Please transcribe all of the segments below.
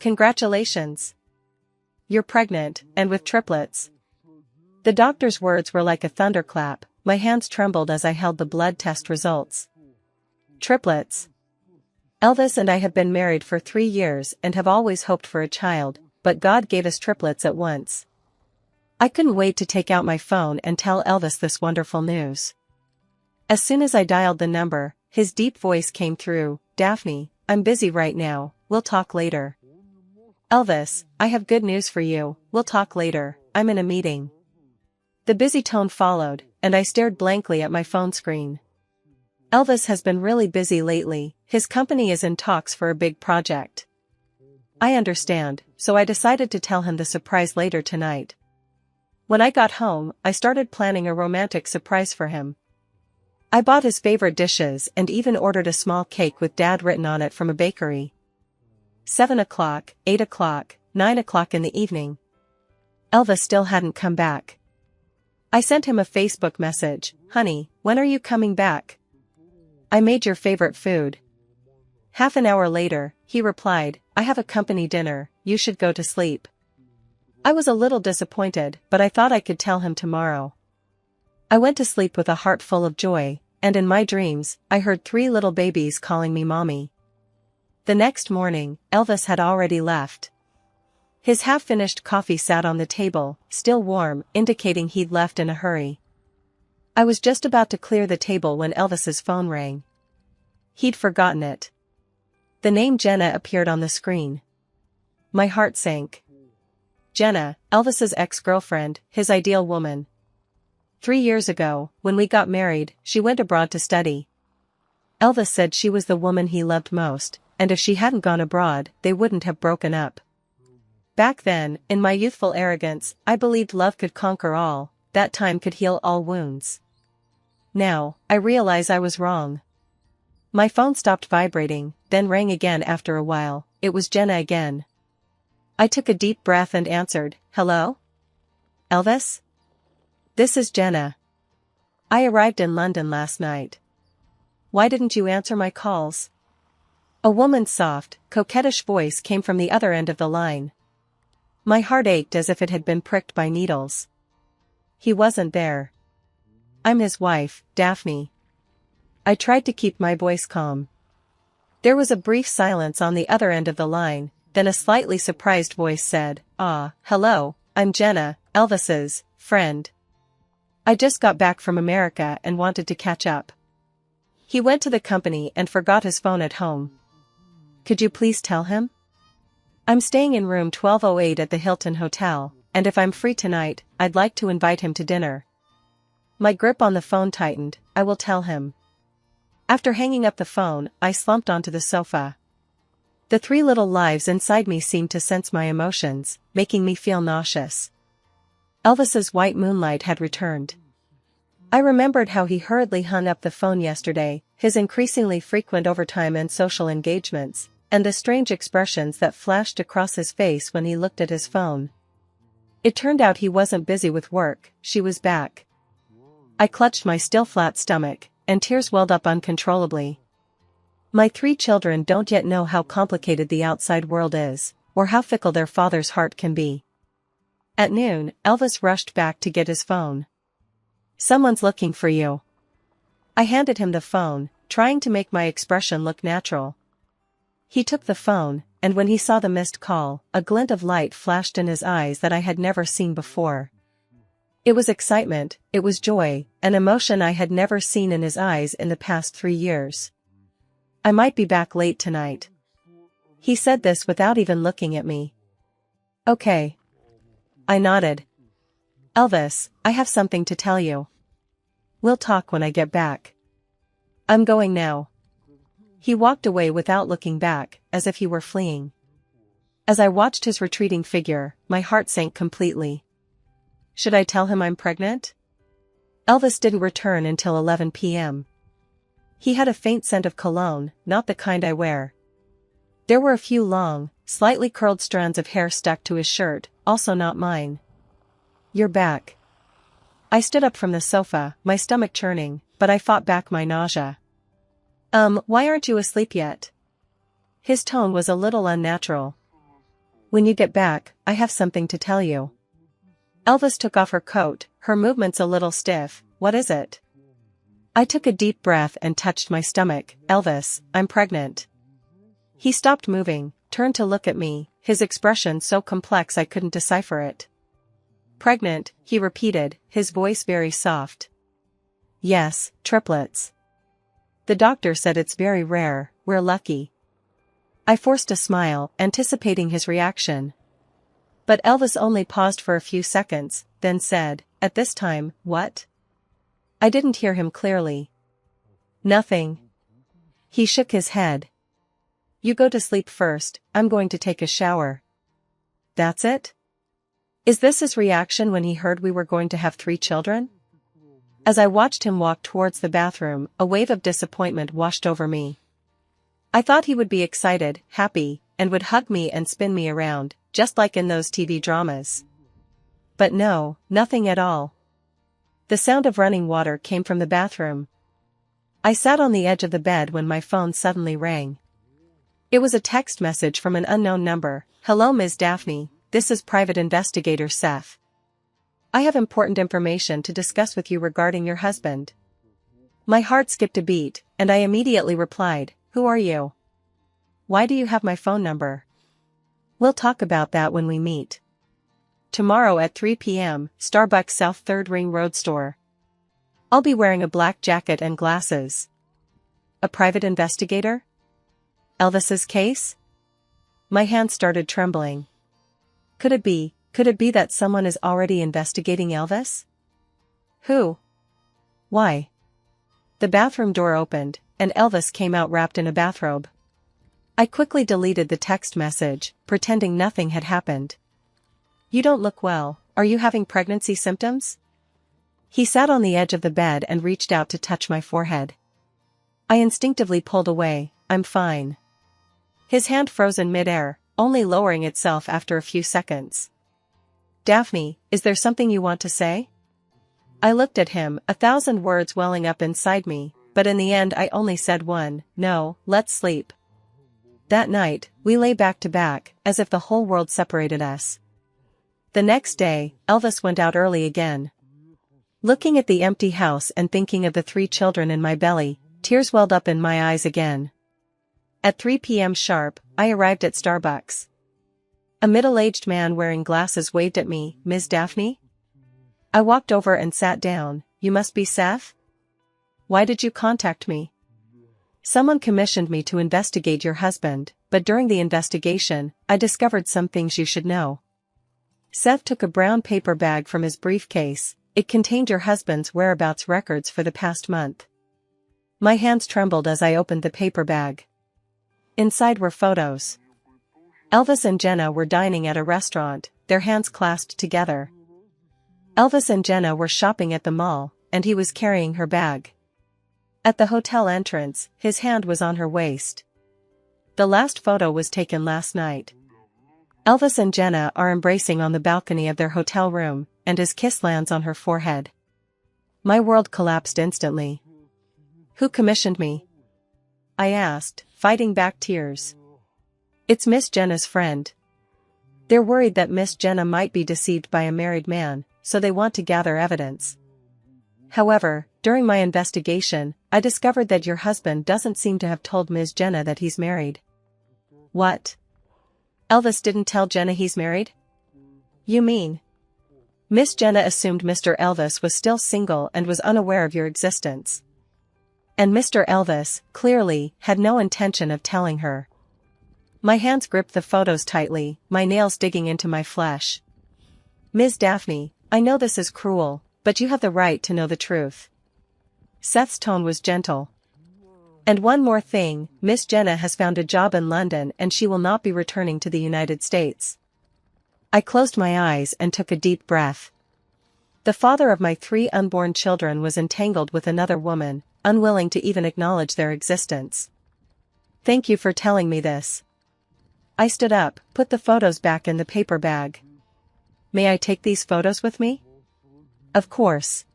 Congratulations! You're pregnant, and with triplets. The doctor's words were like a thunderclap. My hands trembled as I held the blood test results. Triplets. Elvis and I have been married for 3 years and have always hoped for a child, but God gave us triplets at once. I couldn't wait to take out my phone and tell Elvis this wonderful news. As soon as I dialed the number, his deep voice came through. Daphne, I'm busy right now, we'll talk later. Elvis, I have good news for you, we'll talk later, I'm in a meeting. The busy tone followed, and I stared blankly at my phone screen. Elvis has been really busy lately, his company is in talks for a big project. I understand, so I decided to tell him the surprise later tonight. When I got home, I started planning a romantic surprise for him. I bought his favorite dishes and even ordered a small cake with Dad written on it from a bakery. 7 o'clock, 8 o'clock, 9 o'clock in the evening. Elvis still hadn't come back. I sent him a Facebook message, "Honey, when are you coming back? I made your favorite food." Half an hour later, he replied, "I have a company dinner, you should go to sleep." I was a little disappointed, but I thought I could tell him tomorrow. I went to sleep with a heart full of joy, and in my dreams, I heard 3 little babies calling me mommy. The next morning, Elvis had already left. His half-finished coffee sat on the table, still warm, indicating he'd left in a hurry. I was just about to clear the table when Elvis's phone rang. He'd forgotten it. The name Jenna appeared on the screen. My heart sank. Jenna, Elvis's ex-girlfriend, his ideal woman. 3 years ago, when we got married, she went abroad to study. Elvis said she was the woman he loved most, and if she hadn't gone abroad, they wouldn't have broken up. Back then, in my youthful arrogance, I believed love could conquer all, that time could heal all wounds. Now, I realize I was wrong. My phone stopped vibrating, then rang again after a while. It was Jenna again. I took a deep breath and answered, "Hello? Elvis? This is Jenna. I arrived in London last night. Why didn't you answer my calls?" A woman's soft, coquettish voice came from the other end of the line. My heart ached as if it had been pricked by needles. He wasn't there. I'm his wife, Daphne. I tried to keep my voice calm. There was a brief silence on the other end of the line. Then a slightly surprised voice said, "Hello, I'm Jenna, Elvis's friend. I just got back from America and wanted to catch up. He went to the company and forgot his phone at home. Could you please tell him? I'm staying in room 1208 at the Hilton Hotel, and if I'm free tonight, I'd like to invite him to dinner." My grip on the phone tightened. I will tell him. After hanging up the phone, I slumped onto the sofa. The 3 little lives inside me seemed to sense my emotions, making me feel nauseous. Elvis's white moonlight had returned. I remembered how he hurriedly hung up the phone yesterday, his increasingly frequent overtime and social engagements, and the strange expressions that flashed across his face when he looked at his phone. It turned out he wasn't busy with work, she was back. I clutched my still flat stomach, and tears welled up uncontrollably. My 3 children don't yet know how complicated the outside world is, or how fickle their father's heart can be. At noon, Elvis rushed back to get his phone. "Someone's looking for you." I handed him the phone, trying to make my expression look natural. He took the phone, and when he saw the missed call, a glint of light flashed in his eyes that I had never seen before. It was excitement, it was joy, an emotion I had never seen in his eyes in the past 3 years. "I might be back late tonight." He said this without even looking at me. "Okay." I nodded. "Elvis, I have something to tell you. We'll talk when I get back. I'm going now." He walked away without looking back, as if he were fleeing. As I watched his retreating figure, my heart sank completely. Should I tell him I'm pregnant? Elvis didn't return until 11 p.m. He had a faint scent of cologne, not the kind I wear. There were a few long, slightly curled strands of hair stuck to his shirt, also not mine. "You're back." I stood up from the sofa, my stomach churning, but I fought back my nausea. Why aren't you asleep yet?" His tone was a little unnatural. When you get back, I have something to tell you. Elvis took off her coat, her movements a little stiff. What is it? I took a deep breath and touched my stomach. Elvis, I'm pregnant. He stopped moving, turned to look at me, his expression so complex I couldn't decipher it. Pregnant, he repeated, his voice very soft. Yes, triplets. The doctor said it's very rare, we're lucky. I forced a smile, anticipating his reaction. But Elvis only paused for a few seconds, then said, at this time, what? I didn't hear him clearly. Nothing. He shook his head. You go to sleep first, I'm going to take a shower. That's it? Is this his reaction when he heard we were going to have 3 children? As I watched him walk towards the bathroom, a wave of disappointment washed over me. I thought he would be excited, happy, and would hug me and spin me around, just like in those TV dramas. But no, nothing at all. The sound of running water came from the bathroom. I sat on the edge of the bed when my phone suddenly rang. It was a text message from an unknown number. Hello Ms. Daphne, this is Private Investigator Seth. I have important information to discuss with you regarding your husband. My heart skipped a beat, and I immediately replied, who are you? Why do you have my phone number? We'll talk about that when we meet. Tomorrow at 3 p.m., Starbucks South 3rd Ring Road store. I'll be wearing a black jacket and glasses. A private investigator? Elvis's case? My hands started trembling. Could it be that someone is already investigating Elvis? Who? Why? The bathroom door opened, and Elvis came out wrapped in a bathrobe. I quickly deleted the text message, pretending nothing had happened. You don't look well, are you having pregnancy symptoms? He sat on the edge of the bed and reached out to touch my forehead. I instinctively pulled away, I'm fine. His hand froze in midair, only lowering itself after a few seconds. Daphne, is there something you want to say? I looked at him, 1,000 words welling up inside me, but in the end I only said one, no, let's sleep. That night, we lay back to back, as if the whole world separated us. The next day, Elvis went out early again. Looking at the empty house and thinking of the 3 children in my belly, tears welled up in my eyes again. At 3 p.m. sharp, I arrived at Starbucks. A middle-aged man wearing glasses waved at me, Ms. Daphne? I walked over and sat down. You must be Seth? Why did you contact me? Someone commissioned me to investigate your husband, but during the investigation, I discovered some things you should know. Seth took a brown paper bag from his briefcase. It contained your husband's whereabouts records for the past month. My hands trembled as I opened the paper bag. Inside were photos. Elvis and Jenna were dining at a restaurant, their hands clasped together. Elvis and Jenna were shopping at the mall, and he was carrying her bag. At the hotel entrance, his hand was on her waist. The last photo was taken last night. Elvis and Jenna are embracing on the balcony of their hotel room, and his kiss lands on her forehead. My world collapsed instantly. Who commissioned me? I asked, fighting back tears. It's Miss Jenna's friend. They're worried that Miss Jenna might be deceived by a married man, so they want to gather evidence. However, during my investigation, I discovered that your husband doesn't seem to have told Ms. Jenna that he's married. What? Elvis didn't tell Jenna he's married? You mean? Miss Jenna assumed Mr. Elvis was still single and was unaware of your existence. And Mr. Elvis, clearly, had no intention of telling her. My hands gripped the photos tightly, my nails digging into my flesh. Ms. Daphne, I know this is cruel, but you have the right to know the truth. Seth's tone was gentle. And one more thing, Miss Jenna has found a job in London and she will not be returning to the United States. I closed my eyes and took a deep breath. The father of my 3 unborn children was entangled with another woman, unwilling to even acknowledge their existence. Thank you for telling me this. I stood up, put the photos back in the paper bag. May I take these photos with me? Of course.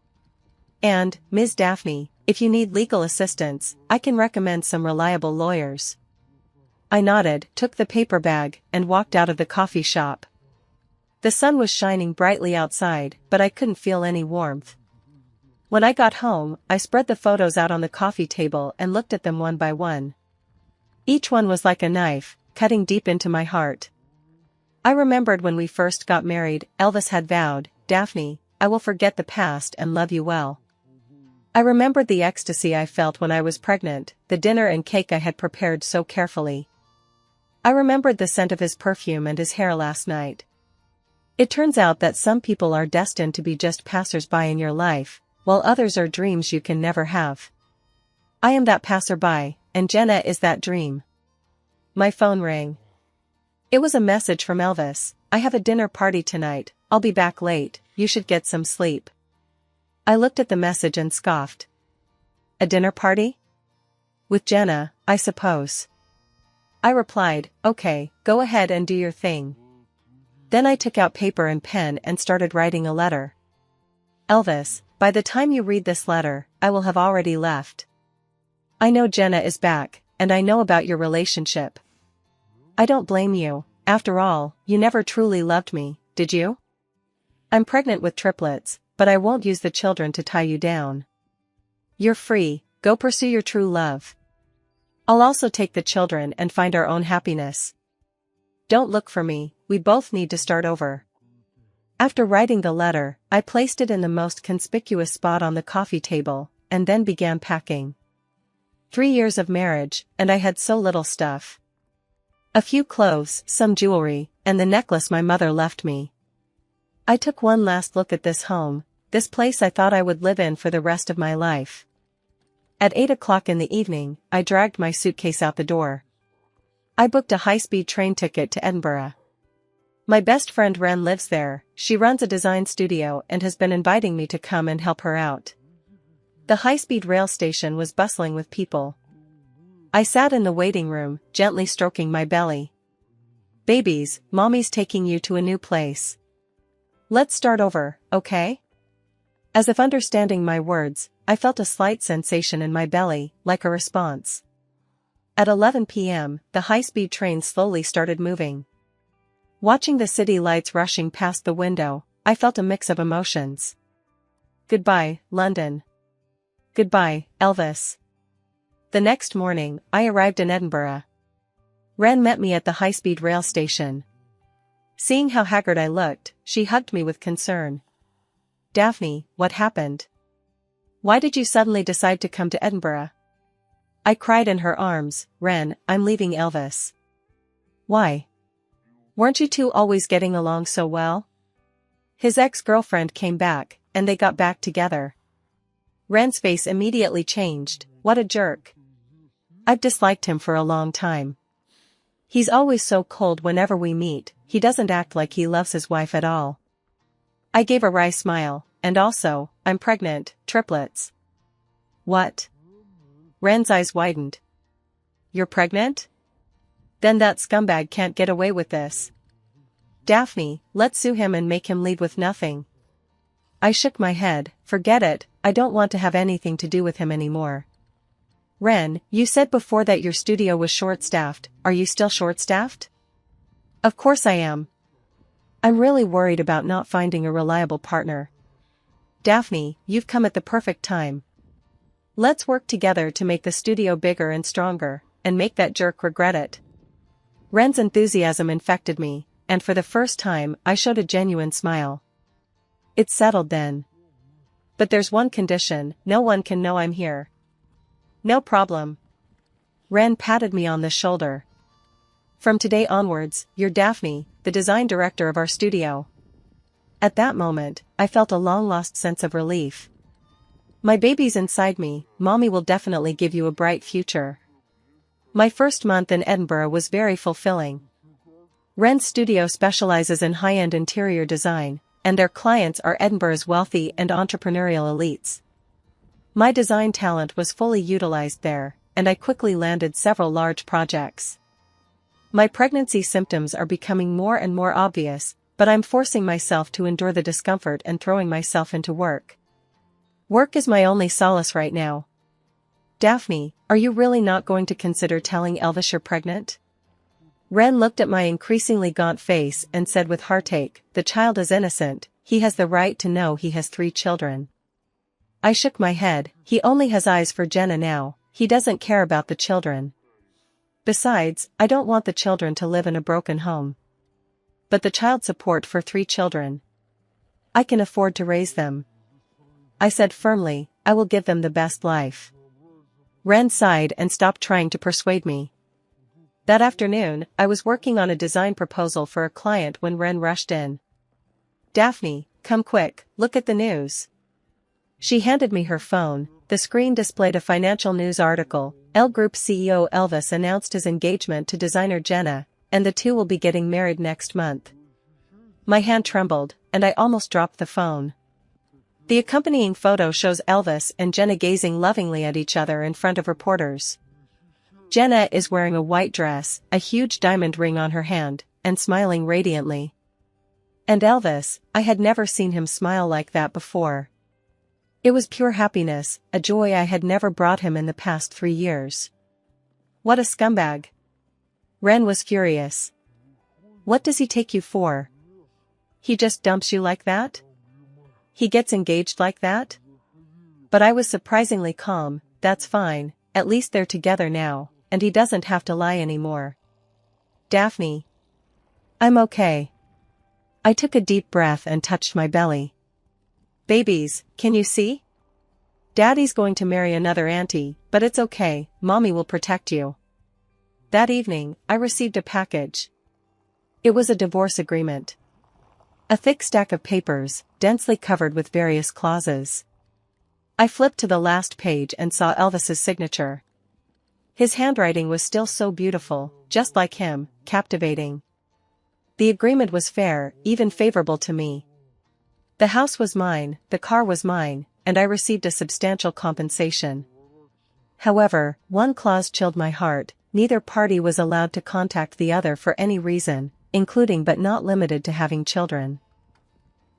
And, Ms. Daphne, if you need legal assistance, I can recommend some reliable lawyers. I nodded, took the paper bag, and walked out of the coffee shop. The sun was shining brightly outside, but I couldn't feel any warmth. When I got home, I spread the photos out on the coffee table and looked at them one by one. Each one was like a knife, cutting deep into my heart. I remembered when we first got married, Elvis had vowed, "Daphne, I will forget the past and love you well." I remembered the ecstasy I felt when I was pregnant, the dinner and cake I had prepared so carefully. I remembered the scent of his perfume and his hair last night. It turns out that some people are destined to be just passers-by in your life, while others are dreams you can never have. I am that passerby, and Jenna is that dream. My phone rang. It was a message from Elvis. "I have a dinner party tonight, I'll be back late, you should get some sleep." I looked at the message and scoffed. A dinner party? With Jenna, I suppose. I replied, "Okay, go ahead and do your thing." Then I took out paper and pen and started writing a letter. "Elvis, by the time you read this letter, I will have already left. I know Jenna is back, and I know about your relationship. I don't blame you, after all, you never truly loved me, did you? I'm pregnant with triplets, but I won't use the children to tie you down. You're free, go pursue your true love. I'll also take the children and find our own happiness. Don't look for me, we both need to start over." After writing the letter, I placed it in the most conspicuous spot on the coffee table, and then began packing. 3 years of marriage, and I had so little stuff. A few clothes, some jewelry, and the necklace my mother left me. I took one last look at this home, this place I thought I would live in for the rest of my life. At 8 o'clock in the evening, I dragged my suitcase out the door. I booked a high-speed train ticket to Edinburgh. My best friend Ren lives there, she runs a design studio and has been inviting me to come and help her out. The high-speed rail station was bustling with people. I sat in the waiting room, gently stroking my belly. "Babies, mommy's taking you to a new place. Let's start over, okay?" As if understanding my words, I felt a slight sensation in my belly, like a response. At 11 p.m., the high-speed train slowly started moving. Watching the city lights rushing past the window, I felt a mix of emotions. Goodbye, London. Goodbye, Elvis. The next morning, I arrived in Edinburgh. Ren met me at the high-speed rail station. Seeing how haggard I looked, she hugged me with concern. "Daphne, what happened? Why did you suddenly decide to come to Edinburgh?" I cried in her arms, "Ren, I'm leaving Elvis." "Why? Weren't you two always getting along so well?" "His ex-girlfriend came back, and they got back together." Ren's face immediately changed. What a jerk. I've disliked him for a long time. He's always so cold whenever we meet, he doesn't act like he loves his wife at all. I gave a wry smile, and also, I'm pregnant, triplets. What? Ren's eyes widened. You're pregnant? Then that scumbag can't get away with this. Daphne, let's sue him and make him leave with nothing. I shook my head, forget it, I don't want to have anything to do with him anymore. Ren, you said before that your studio was short-staffed, are you still short-staffed? Of course I am. I'm really worried about not finding a reliable partner. Daphne, you've come at the perfect time. Let's work together to make the studio bigger and stronger, and make that jerk regret it. Ren's enthusiasm infected me, and for the first time I showed a genuine smile. It's settled then. But there's one condition, no one can know I'm here. No problem. Ren patted me on the shoulder. From today onwards, you're Daphne, the design director of our studio. At that moment, I felt a long-lost sense of relief. My baby's inside me, Mommy will definitely give you a bright future. My first month in Edinburgh was very fulfilling. Ren's studio specializes in high-end interior design, and their clients are Edinburgh's wealthy and entrepreneurial elites. My design talent was fully utilized there, and I quickly landed several large projects. My pregnancy symptoms are becoming more and more obvious, but I'm forcing myself to endure the discomfort and throwing myself into work. Work is my only solace right now. Daphne, are you really not going to consider telling Elvis you're pregnant? Ren looked at my increasingly gaunt face and said with heartache, "The child is innocent, he has the right to know he has 3 children." I shook my head. "He only has eyes for Jenna now, he doesn't care about the children. Besides, I don't want the children to live in a broken home. But the child support for 3 children. I can afford to raise them," I said firmly. "I will give them the best life." Ren sighed and stopped trying to persuade me. That afternoon, I was working on a design proposal for a client when Ren rushed in. "Daphne, come quick, look at the news." She handed me her phone. The screen displayed a financial news article. L Group CEO Elvis announced his engagement to designer Jenna, and the two will be getting married next month. My hand trembled, and I almost dropped the phone. The accompanying photo shows Elvis and Jenna gazing lovingly at each other in front of reporters. Jenna is wearing a white dress, a huge diamond ring on her hand, and smiling radiantly. And Elvis, I had never seen him smile like that before. It was pure happiness, a joy I had never brought him in the past 3 years. "What a scumbag." Ren was furious. "What does he take you for? He just dumps you like that? He gets engaged like that?" But I was surprisingly calm. "That's fine, at least they're together now, and he doesn't have to lie anymore." "Daphne." "I'm okay." I took a deep breath and touched my belly. "Babies, can you see? Daddy's going to marry another auntie, but it's okay, Mommy will protect you." That evening, I received a package. It was a divorce agreement. A thick stack of papers, densely covered with various clauses. I flipped to the last page and saw Elvis's signature. His handwriting was still so beautiful, just like him, captivating. The agreement was fair, even favorable to me. The house was mine, the car was mine, and I received a substantial compensation. However, one clause chilled my heart: neither party was allowed to contact the other for any reason, including but not limited to having children.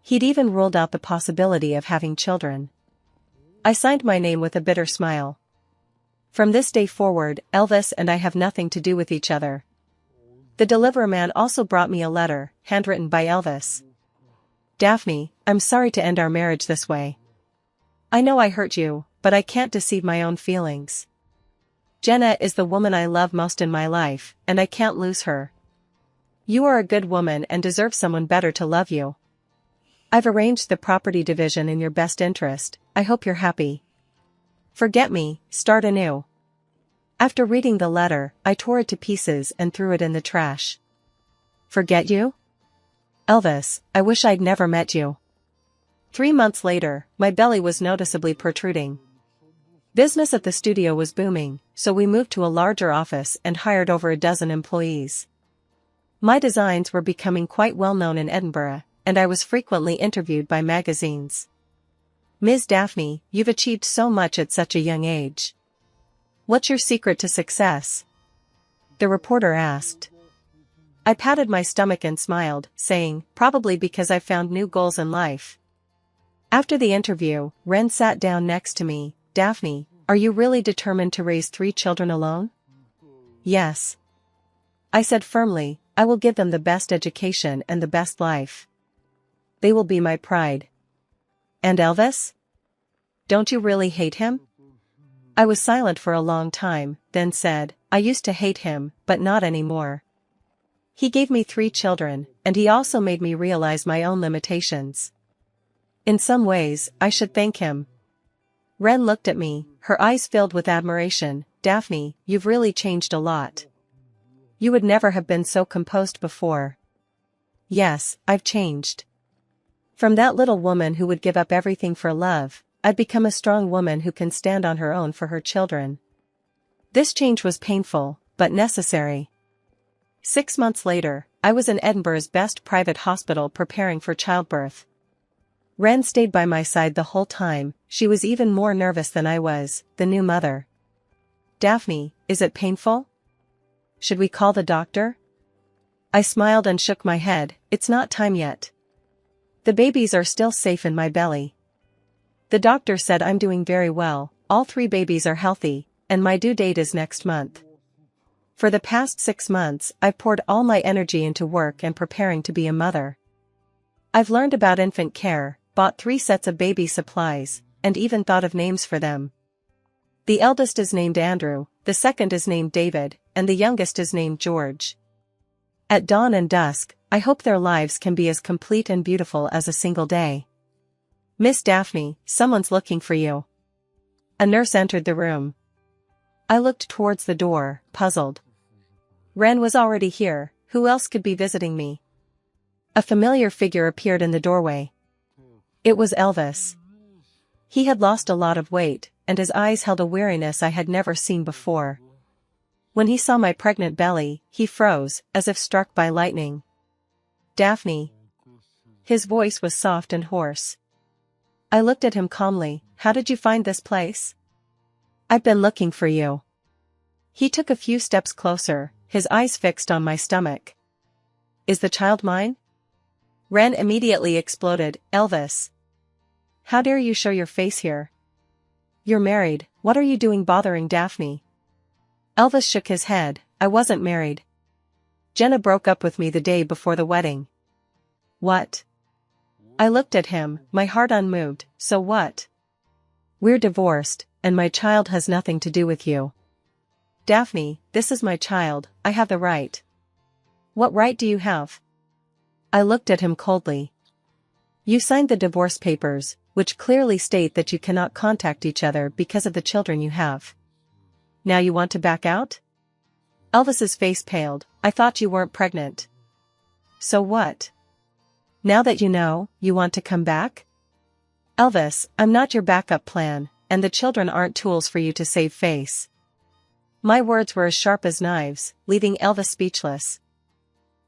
He'd even ruled out the possibility of having children. I signed my name with a bitter smile. From this day forward, Elvis and I have nothing to do with each other. The delivery man also brought me a letter, handwritten by Elvis. "Daphne, I'm sorry to end our marriage this way. I know I hurt you, but I can't deceive my own feelings. Jenna is the woman I love most in my life, and I can't lose her. You are a good woman and deserve someone better to love you. I've arranged the property division in your best interest. I hope you're happy. Forget me, start anew." After reading the letter, I tore it to pieces and threw it in the trash. Forget you? Elvis, I wish I'd never met you. 3 months later, my belly was noticeably protruding. Business at the studio was booming, so we moved to a larger office and hired over a dozen employees. My designs were becoming quite well known in Edinburgh, and I was frequently interviewed by magazines. "Ms. Daphne, you've achieved so much at such a young age. What's your secret to success?" the reporter asked. I patted my stomach and smiled, saying, "Probably because I've found new goals in life." After the interview, Ren sat down next to me. "Daphne, are you really determined to raise 3 children alone?" "Yes," I said firmly. "I will give them the best education and the best life. They will be my pride." "And Elvis? Don't you really hate him?" I was silent for a long time, then said, "I used to hate him, but not anymore. He gave me 3 children, and he also made me realize my own limitations. In some ways, I should thank him." Ren looked at me, her eyes filled with admiration. "Daphne, you've really changed a lot. You would never have been so composed before." "Yes, I've changed. From that little woman who would give up everything for love, I've become a strong woman who can stand on her own for her children. This change was painful, but necessary." 6 months later, I was in Edinburgh's best private hospital preparing for childbirth. Ren stayed by my side the whole time. She was even more nervous than I was, the new mother. "Daphne, is it painful? Should we call the doctor?" I smiled and shook my head. "It's not time yet. The babies are still safe in my belly. The doctor said I'm doing very well, all 3 babies are healthy, and my due date is next month. For the past 6 months, I've poured all my energy into work and preparing to be a mother. I've learned about infant care, bought 3 sets of baby supplies, and even thought of names for them. The eldest is named Andrew, the second is named David, and the youngest is named George. At dawn and dusk, I hope their lives can be as complete and beautiful as a single day. Miss Daphne, someone's looking for you. A nurse entered the room. I looked towards the door, puzzled. Wren was already here, who else could be visiting me? A familiar figure appeared in the doorway. It was Elvis. He had lost a lot of weight, and his eyes held a weariness I had never seen before. When he saw my pregnant belly, he froze, as if struck by lightning. Daphne. His voice was soft and hoarse. I looked at him calmly. How did you find this place? I've been looking for you. He took a few steps closer, his eyes fixed on my stomach. Is the child mine? Wren immediately exploded. Elvis. How dare you show your face here? You're married, what are you doing bothering Daphne? Elvis shook his head. I wasn't married. Jenna broke up with me the day before the wedding. What? I looked at him, my heart unmoved. So what? We're divorced, and my child has nothing to do with you. Daphne, this is my child, I have the right. What right do you have? I looked at him coldly. You signed the divorce papers, which clearly state that you cannot contact each other because of the children you have. Now you want to back out? Elvis's face paled. I thought you weren't pregnant. So what? Now that you know, you want to come back? Elvis, I'm not your backup plan, and the children aren't tools for you to save face. My words were as sharp as knives, leaving Elvis speechless.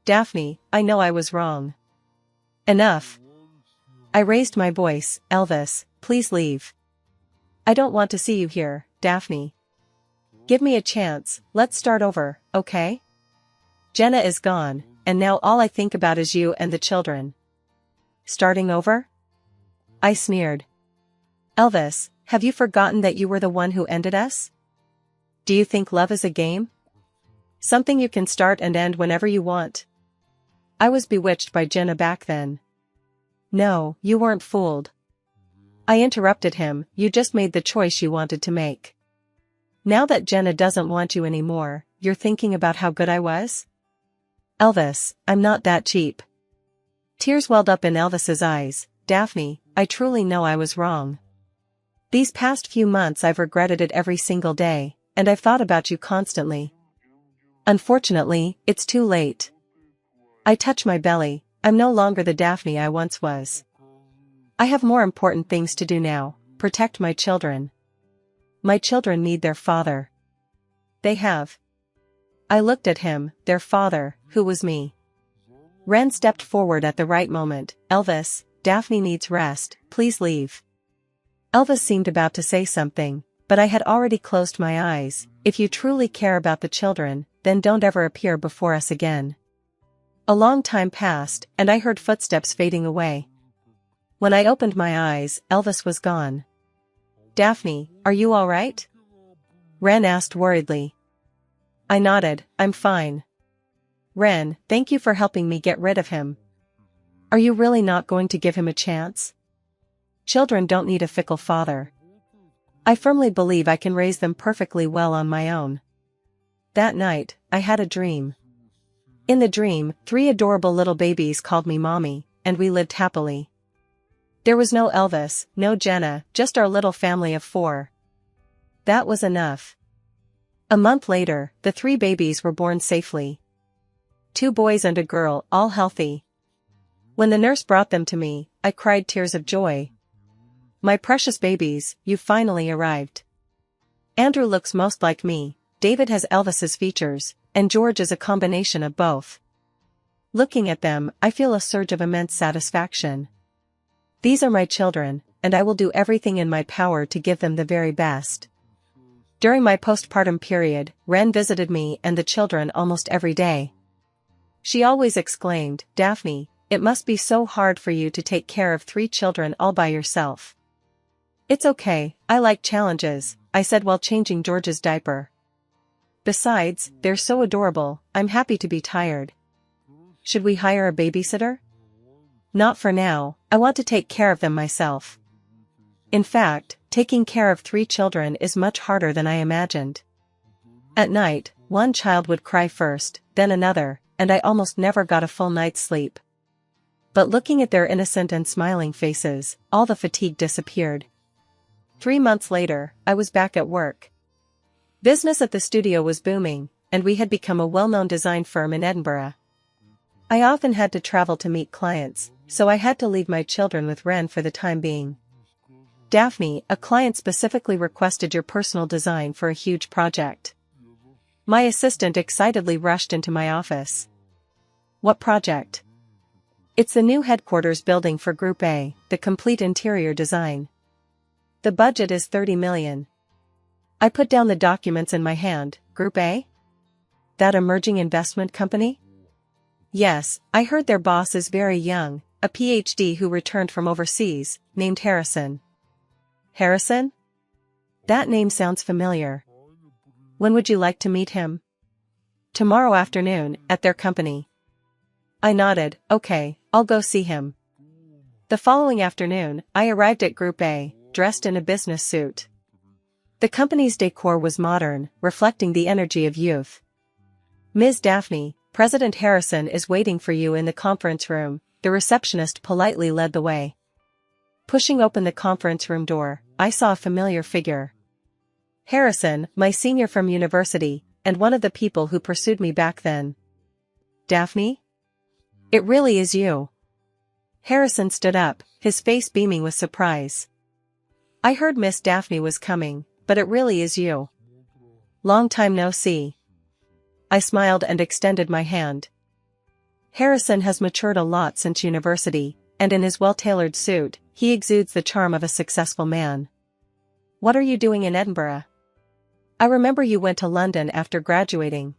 Daphne, I know I was wrong. Enough. I raised my voice. Elvis, please leave. I don't want to see you here, Daphne. Give me a chance, let's start over, okay? Jenna is gone, and now all I think about is you and the children. Starting over? I sneered. Elvis, have you forgotten that you were the one who ended us? Do you think love is a game? Something you can start and end whenever you want? I was bewitched by Jenna back then. No, you weren't fooled. I interrupted him. You just made the choice you wanted to make. Now that Jenna doesn't want you anymore, you're thinking about how good I was? Elvis, I'm not that cheap. Tears welled up in Elvis's eyes. Daphne, I truly know I was wrong. These past few months I've regretted it every single day, and I've thought about you constantly. Unfortunately, it's too late. I touch my belly. I'm no longer the Daphne I once was. I have more important things to do now, protect my children. My children need their father. They have. I looked at him, their father, who was me. Wren stepped forward at the right moment. Elvis, Daphne needs rest, please leave. Elvis seemed about to say something, but I had already closed my eyes. If you truly care about the children, then don't ever appear before us again. A long time passed, and I heard footsteps fading away. When I opened my eyes, Elvis was gone. Daphne, are you all right? Wren asked worriedly. I nodded. I'm fine. Wren, thank you for helping me get rid of him. Are you really not going to give him a chance? Children don't need a fickle father. I firmly believe I can raise them perfectly well on my own. That night, I had a dream. In the dream, 3 adorable little babies called me Mommy, and we lived happily. There was no Elvis, no Jenna, just our little family of 4. That was enough. A month later, the 3 babies were born safely. 2 boys and a girl, all healthy. When the nurse brought them to me, I cried tears of joy. My precious babies, you finally arrived. Andrew looks most like me, David has Elvis's features, and George is a combination of both. Looking at them, I feel a surge of immense satisfaction. These are my children, and I will do everything in my power to give them the very best. During my postpartum period, Wren visited me and the children almost every day. She always exclaimed, Daphne, it must be so hard for you to take care of 3 children all by yourself. It's okay, I like challenges, I said while changing George's diaper. Besides, they're so adorable, I'm happy to be tired. Should we hire a babysitter? Not for now, I want to take care of them myself. In fact, taking care of 3 children is much harder than I imagined. At night, one child would cry first, then another, and I almost never got a full night's sleep. But looking at their innocent and smiling faces, all the fatigue disappeared. 3 months later, I was back at work. Business at the studio was booming, and we had become a well-known design firm in Edinburgh. I often had to travel to meet clients, so I had to leave my children with Ren for the time being. Daphne, a client specifically requested your personal design for a huge project. My assistant excitedly rushed into my office. What project? It's the new headquarters building for Group A, the complete interior design. The budget is 30 million. I put down the documents in my hand. Group A? That emerging investment company? Yes, I heard their boss is very young, a PhD who returned from overseas, named Harrison. Harrison? That name sounds familiar. When would you like to meet him? Tomorrow afternoon, at their company. I nodded. Okay, I'll go see him. The following afternoon, I arrived at Group A, dressed in a business suit. The company's decor was modern, reflecting the energy of youth. Ms. Daphne, President Harrison is waiting for you in the conference room, the receptionist politely led the way. Pushing open the conference room door, I saw a familiar figure. Harrison, my senior from university, and one of the people who pursued me back then. Daphne? It really is you. Harrison stood up, his face beaming with surprise. I heard Miss Daphne was coming, but it really is you. Long time no see. I smiled and extended my hand. Harrison has matured a lot since university, and in his well-tailored suit, he exudes the charm of a successful man. What are you doing in Edinburgh? I remember you went to London after graduating.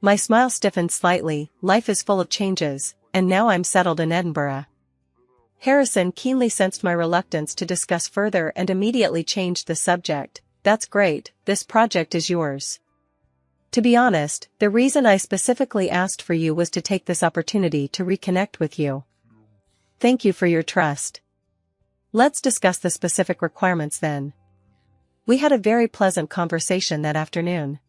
My smile stiffened slightly. Life is full of changes, and now I'm settled in Edinburgh. Harrison keenly sensed my reluctance to discuss further and immediately changed the subject. That's great, this project is yours. To be honest, the reason I specifically asked for you was to take this opportunity to reconnect with you. Thank you for your trust. Let's discuss the specific requirements then. We had a very pleasant conversation that afternoon.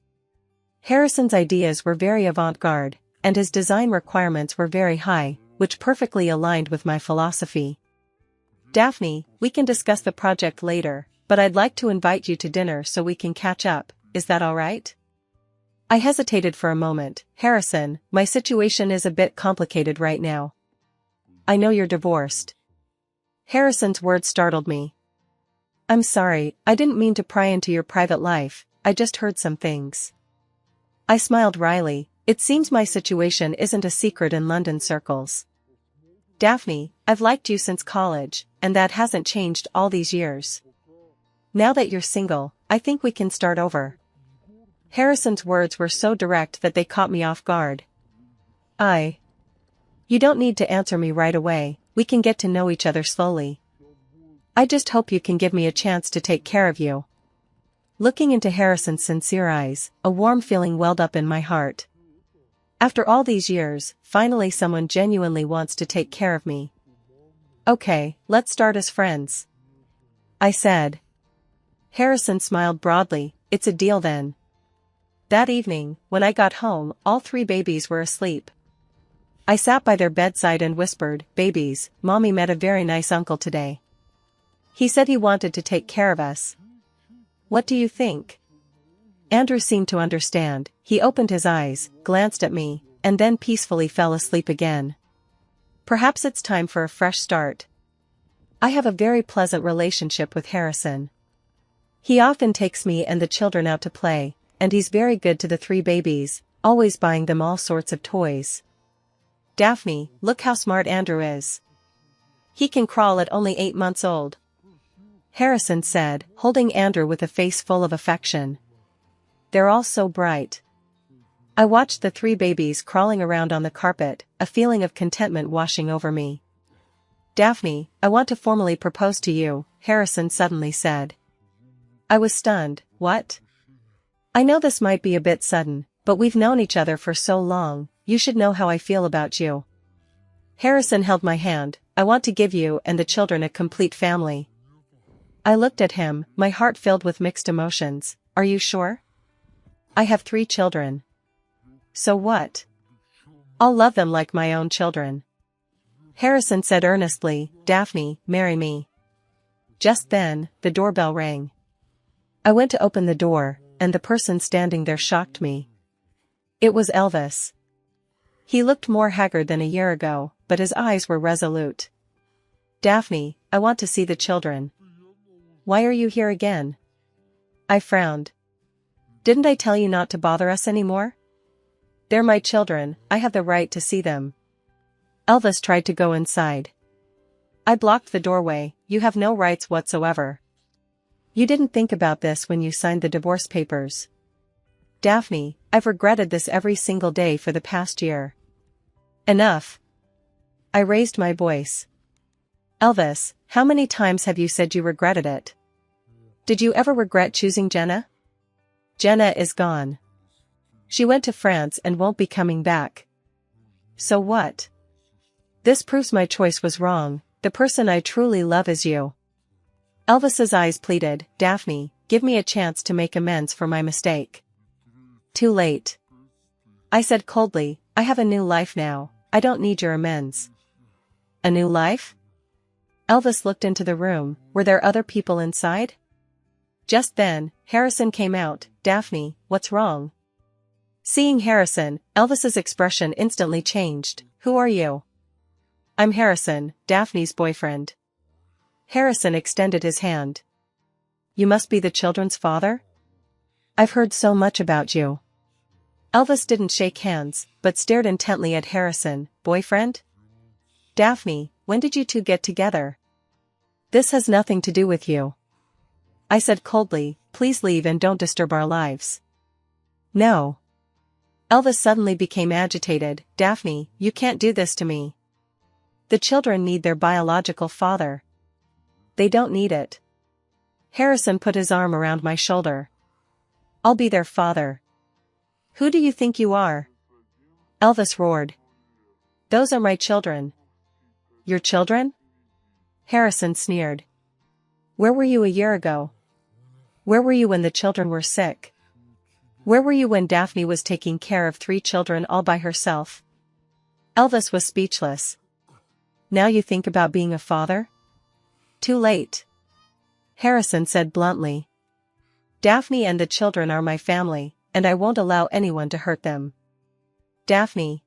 Harrison's ideas were very avant-garde, and his design requirements were very high, which perfectly aligned with my philosophy. Daphne, we can discuss the project later, but I'd like to invite you to dinner so we can catch up, is that alright? I hesitated for a moment. Harrison, my situation is a bit complicated right now. I know you're divorced. Harrison's words startled me. I'm sorry, I didn't mean to pry into your private life, I just heard some things. I smiled wryly. It seems my situation isn't a secret in London circles. Daphne, I've liked you since college, and that hasn't changed all these years. Now that you're single, I think we can start over. Harrison's words were so direct that they caught me off guard. You don't need to answer me right away, we can get to know each other slowly. I just hope you can give me a chance to take care of you. Looking into Harrison's sincere eyes, a warm feeling welled up in my heart. After all these years, finally someone genuinely wants to take care of me. Okay, let's start as friends. I said. Harrison smiled broadly. It's a deal then. That evening, when I got home, all 3 babies were asleep. I sat by their bedside and whispered, "Babies, Mommy met a very nice uncle today. He said he wanted to take care of us. What do you think?" Andrew seemed to understand. He opened his eyes, glanced at me, and then peacefully fell asleep again. Perhaps it's time for a fresh start. I have a very pleasant relationship with Harrison. He often takes me and the children out to play, and he's very good to the 3 babies, always buying them all sorts of toys. Daphne, look how smart Andrew is. He can crawl at only 8 months old. Harrison said, holding Andrew with a face full of affection. They're all so bright. I watched the 3 babies crawling around on the carpet, a feeling of contentment washing over me. Daphne, I want to formally propose to you, Harrison suddenly said. I was stunned. What? I know this might be a bit sudden, but we've known each other for so long, you should know how I feel about you. Harrison held my hand. I want to give you and the children a complete family. I looked at him, my heart filled with mixed emotions. Are you sure? I have 3 children. So what? I'll love them like my own children. Harrison said earnestly, Daphne, marry me. Just then, the doorbell rang. I went to open the door, and the person standing there shocked me. It was Elvis. He looked more haggard than a year ago, but his eyes were resolute. Daphne, I want to see the children. Why are you here again? I frowned. Didn't I tell you not to bother us anymore? They're my children, I have the right to see them. Elvis tried to go inside. I blocked the doorway. You have no rights whatsoever. You didn't think about this when you signed the divorce papers. Daphne, I've regretted this every single day for the past year. Enough. I raised my voice. Elvis, how many times have you said you regretted it? Did you ever regret choosing Jenna? Jenna is gone. She went to France and won't be coming back. So what? This proves my choice was wrong. The person I truly love is you. Elvis's eyes pleaded, Daphne, give me a chance to make amends for my mistake. Too late. I said coldly, I have a new life now, I don't need your amends. A new life? Elvis looked into the room. Were there other people inside? Just then, Harrison came out. Daphne, what's wrong? Seeing Harrison, Elvis's expression instantly changed. Who are you? I'm Harrison, Daphne's boyfriend. Harrison extended his hand. You must be the children's father? I've heard so much about you. Elvis didn't shake hands, but stared intently at Harrison. Boyfriend? Daphne, when did you two get together? This has nothing to do with you. I said coldly, please leave and don't disturb our lives. No. Elvis suddenly became agitated. Daphne, you can't do this to me. The children need their biological father. They don't need it. Harrison put his arm around my shoulder. I'll be their father. Who do you think you are? Elvis roared. Those are my children. Your children? Harrison sneered. Where were you a year ago? Where were you when the children were sick? Where were you when Daphne was taking care of 3 children all by herself? Elvis was speechless. Now you think about being a father? Too late. Harrison said bluntly. Daphne and the children are my family, and I won't allow anyone to hurt them. Daphne.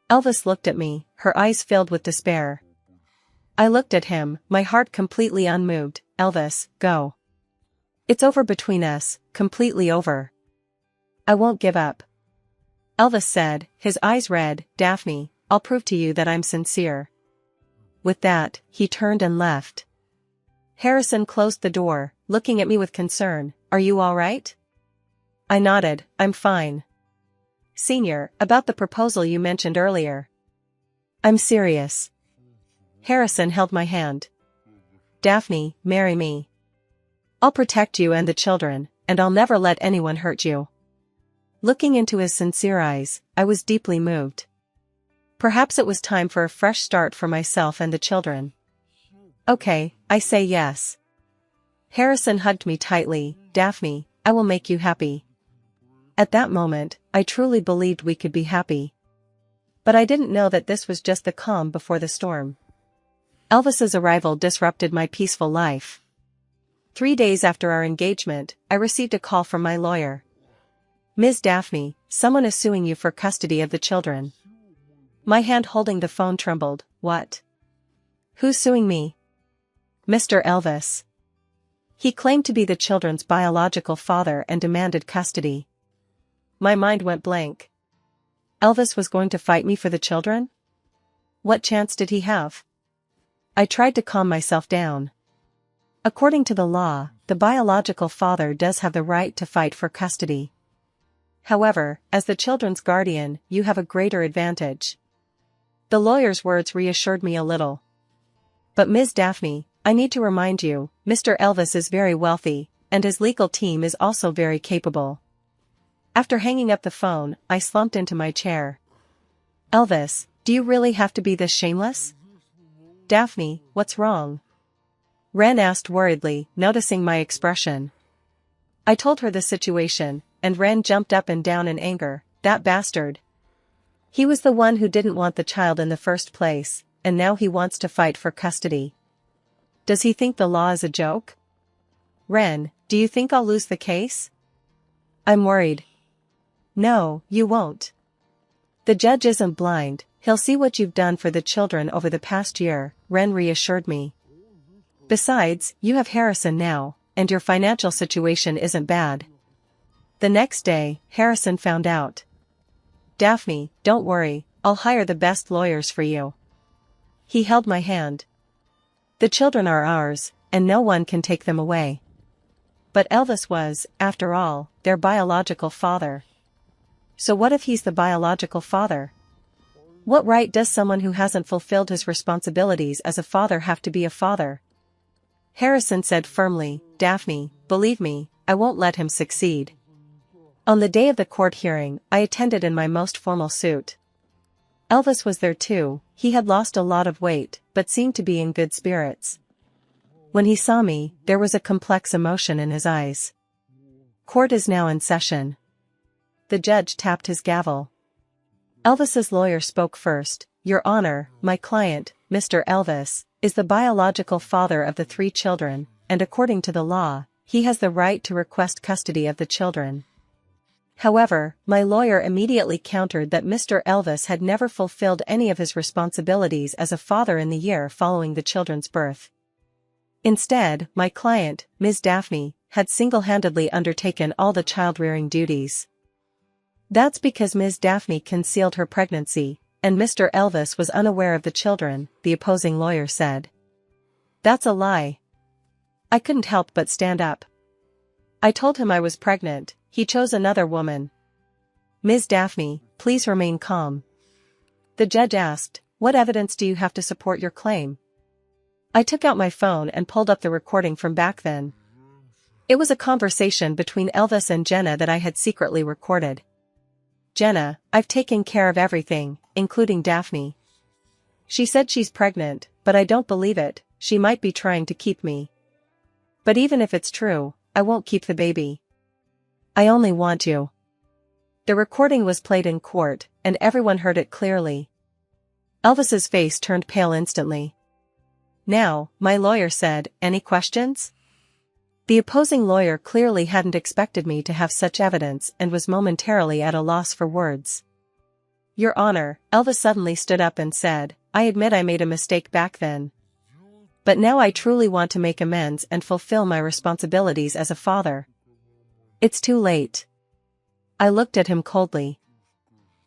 Elvis looked at me, her eyes filled with despair. I looked at him, my heart completely unmoved. Elvis, go. It's over between us, completely over. I won't give up. Elvis said, his eyes red. Daphne, I'll prove to you that I'm sincere. With that, he turned and left. Harrison closed the door, looking at me with concern. Are you all right? I nodded. I'm fine. Senior, about the proposal you mentioned earlier. I'm serious. Harrison held my hand. Daphne, marry me. I'll protect you and the children, and I'll never let anyone hurt you. Looking into his sincere eyes, I was deeply moved. Perhaps it was time for a fresh start for myself and the children. Okay, I say yes. Harrison hugged me tightly. Daphne, I will make you happy. At that moment, I truly believed we could be happy. But I didn't know that this was just the calm before the storm. Elvis's arrival disrupted my peaceful life. 3 days after our engagement, I received a call from my lawyer. Ms. Daphne, someone is suing you for custody of the children. My hand holding the phone trembled. What? Who's suing me? Mr. Elvis. He claimed to be the children's biological father and demanded custody. My mind went blank. Elvis was going to fight me for the children? What chance did he have? I tried to calm myself down. According to the law, the biological father does have the right to fight for custody. However, as the children's guardian, you have a greater advantage. The lawyer's words reassured me a little. But Ms. Daphne, I need to remind you, Mr. Elvis is very wealthy, and his legal team is also very capable. After hanging up the phone, I slumped into my chair. Elvis, do you really have to be this shameless? Daphne, what's wrong? Ren asked worriedly, noticing my expression. I told her the situation, and Ren jumped up and down in anger. That bastard. He was the one who didn't want the child in the first place, and now he wants to fight for custody. Does he think the law is a joke? Ren, do you think I'll lose the case? I'm worried. No, you won't. The judge isn't blind, he'll see what you've done for the children over the past year, Ren reassured me. Besides, you have Harrison now, and your financial situation isn't bad. The next day, Harrison found out. Daphne, don't worry, I'll hire the best lawyers for you. He held my hand. The children are ours, and no one can take them away. But Elvis was, after all, their biological father. So what if he's the biological father? What right does someone who hasn't fulfilled his responsibilities as a father have to be a father? Harrison said firmly, Daphne, believe me, I won't let him succeed. On the day of the court hearing, I attended in my most formal suit. Elvis was there too. He had lost a lot of weight, but seemed to be in good spirits. When he saw me, there was a complex emotion in his eyes. Court is now in session. The judge tapped his gavel. Elvis's lawyer spoke first. Your Honor, my client, Mr. Elvis, is the biological father of the 3 children, and according to the law, he has the right to request custody of the children. However, my lawyer immediately countered that Mr. Elvis had never fulfilled any of his responsibilities as a father in the year following the children's birth. Instead, my client, Ms. Daphne, had single-handedly undertaken all the child-rearing duties. That's because Ms. Daphne concealed her pregnancy, and Mr. Elvis was unaware of the children, the opposing lawyer said. That's a lie. I couldn't help but stand up. I told him I was pregnant. He chose another woman. Ms. Daphne, please remain calm. The judge asked, what evidence do you have to support your claim? I took out my phone and pulled up the recording from back then. It was a conversation between Elvis and Jenna that I had secretly recorded. Jenna, I've taken care of everything, including Daphne. She said she's pregnant, but I don't believe it, she might be trying to keep me. But even if it's true, I won't keep the baby. I only want you. The recording was played in court, and everyone heard it clearly. Elvis's face turned pale instantly. Now, my lawyer said, any questions? The opposing lawyer clearly hadn't expected me to have such evidence and was momentarily at a loss for words. Your Honor, Elvis suddenly stood up and said, I admit I made a mistake back then. But now I truly want to make amends and fulfill my responsibilities as a father. It's too late. I looked at him coldly.